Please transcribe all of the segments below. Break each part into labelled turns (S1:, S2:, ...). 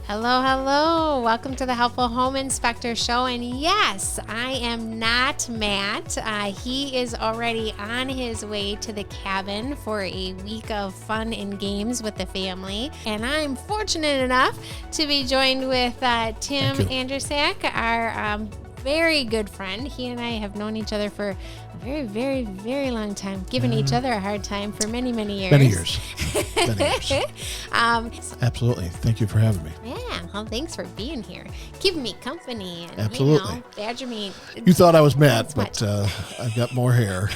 S1: Hello, hello. Welcome to the Helpful Home Inspector Show. And yes, I am not Matt. He is already on his way to the cabin for a week of fun and games with the family. And I'm fortunate enough to be joined with Tim Andrusak, our very good friend. He and I have known each other for a very, very, very long time, giving each other a hard time for many, many years.
S2: Many years. Absolutely. Thank you for having me.
S1: Yeah, well, thanks for being here. Keeping me company. And,
S2: absolutely.
S1: Badger me.
S2: You thought I was Matt, but I've got more hair.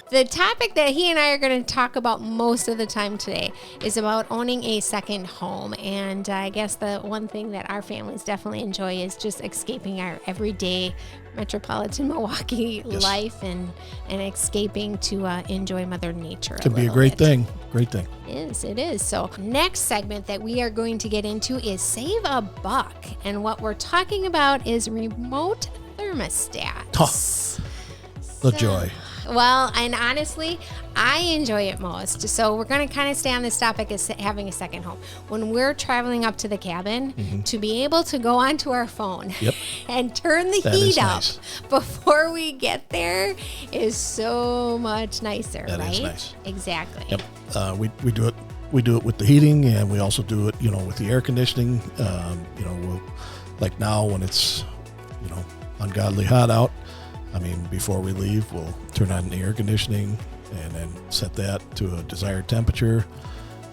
S1: The topic that he and I are going to talk about most of the time today is about owning a second home. And I guess the one thing that our families definitely enjoy is just escaping our everyday metropolitan Milwaukee life and escaping to enjoy Mother Nature.
S2: It can be a great thing. Great thing.
S1: It is. So next segment that we are going to get into is Save a Buck. And what we're talking about is remote thermostats.
S2: The joy.
S1: Well, and honestly, I enjoy it most. So we're going to kind of stay on this topic as having a second home. When we're traveling up to the cabin, to be able to go onto our phone and turn the heat up before we get there is so much nicer, right?
S2: That is nice.
S1: Exactly.
S2: Yep. We do it. We do it with the heating, and we also do it, with the air conditioning. We'll, like now when it's, ungodly hot out. Before we leave, we'll turn on the air conditioning and then set that to a desired temperature,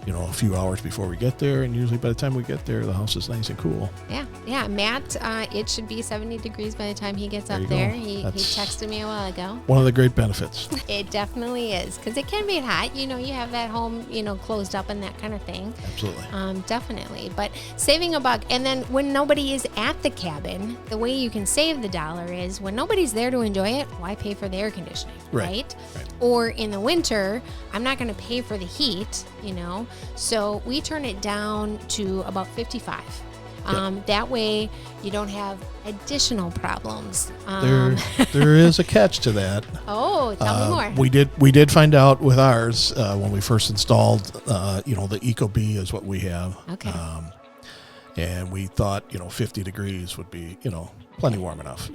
S2: a few hours before we get there. And usually by the time we get there, the house is nice and cool.
S1: Yeah. Matt, it should be 70 degrees by the time he gets up there. He texted me a while ago.
S2: One of the great benefits.
S1: It definitely is, because it can be hot. You have that home, closed up and that kind of thing.
S2: Absolutely.
S1: Definitely. But saving a buck. And then when nobody is at the cabin, the way you can save the dollar is when nobody's there to enjoy it, why pay for the air conditioning, right? Or in the winter, I'm not going to pay for the heat, So we turn it down to about 55. That way you don't have additional problems.
S2: There is a catch to that.
S1: Oh, tell me more.
S2: We did find out with ours when we first installed, the Ecobee is what we have.
S1: Okay.
S2: And we thought, 50 degrees would be, plenty warm enough.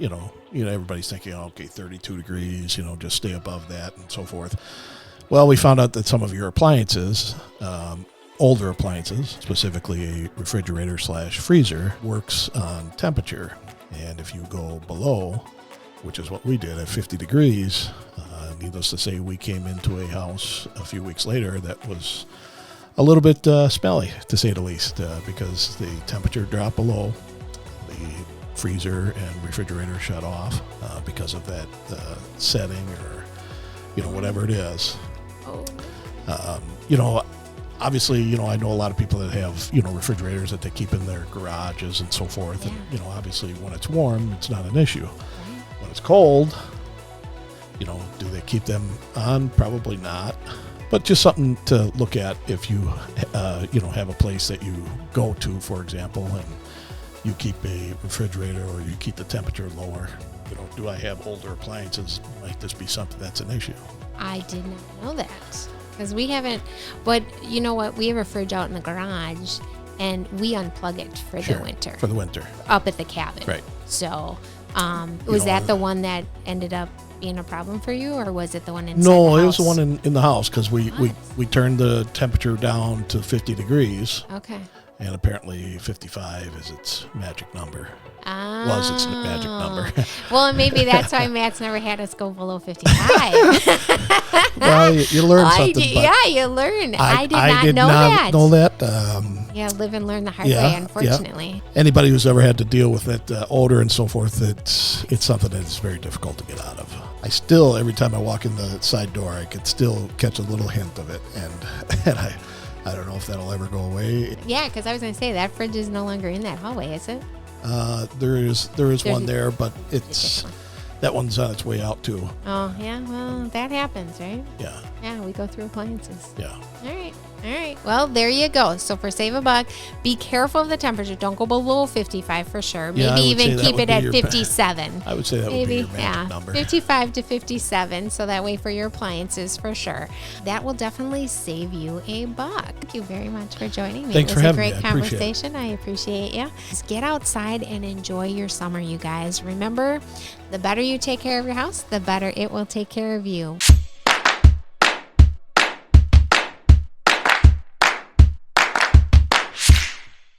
S2: Everybody's thinking, 32 degrees, just stay above that and so forth. Well, we found out that some of your appliances, older appliances, specifically a refrigerator / freezer, works on temperature. And if you go below, which is what we did at 50 degrees, needless to say, we came into a house a few weeks later that was a little bit smelly, to say the least, because the temperature dropped below. The freezer and refrigerator shut off because of that setting or, whatever it is. Obviously, I know a lot of people that have, refrigerators that they keep in their garages and so forth. Yeah. And, obviously when it's warm, it's not an issue. Right. When it's cold, do they keep them on? Probably not. But just something to look at if you, have a place that you go to, for example, and you keep a refrigerator or you keep the temperature lower. Do I have older appliances? Might this be something that's an issue?
S1: I did not know that, because we haven't. But you know what? We have a fridge out in the garage, and we unplug it for the winter.
S2: For the winter.
S1: Up at the cabin.
S2: Right.
S1: So, was that the one that ended up being a problem for you, or was it the one inside the
S2: No,
S1: house?
S2: it was the one in the house, because we turned the temperature down to 50 degrees.
S1: Okay.
S2: And apparently 55 is its magic number.
S1: Oh.
S2: Was its magic number.
S1: Well, and maybe that's why Matt's never had us go below 55.
S2: Well, you learn something.
S1: You learn. I did
S2: not know that.
S1: Yeah, live and learn the hard way, unfortunately.
S2: Yeah. Anybody who's ever had to deal with that odor and so forth, it's something that's very difficult to get out of. I still, every time I walk in the side door, I can still catch a little hint of it, and I don't know if that'll ever go away.
S1: Yeah, because I was going to say that fridge is no longer in that hallway, is it?
S2: There is one there, but that one's on its way out too.
S1: Oh yeah, well that happens, right?
S2: Yeah.
S1: Yeah, we go through appliances.
S2: Yeah.
S1: All right. All right. Well, there you go. So for Save a Buck, be careful of the temperature. Don't go below 55 for sure.
S2: Yeah, I
S1: Maybe
S2: would say
S1: even
S2: that
S1: keep
S2: would
S1: it
S2: be
S1: at
S2: your
S1: 57.
S2: I would say that would be your magic number.
S1: 55 to 57. So that way for your appliances for sure. That will definitely save you a buck. Thank you very much for joining me.
S2: Thanks
S1: it
S2: for
S1: was a
S2: having me.
S1: great
S2: I appreciate it.
S1: conversation. I appreciate you. Just get outside and enjoy your summer, you guys. Remember, the better you take care of your house, the better it will take care of you.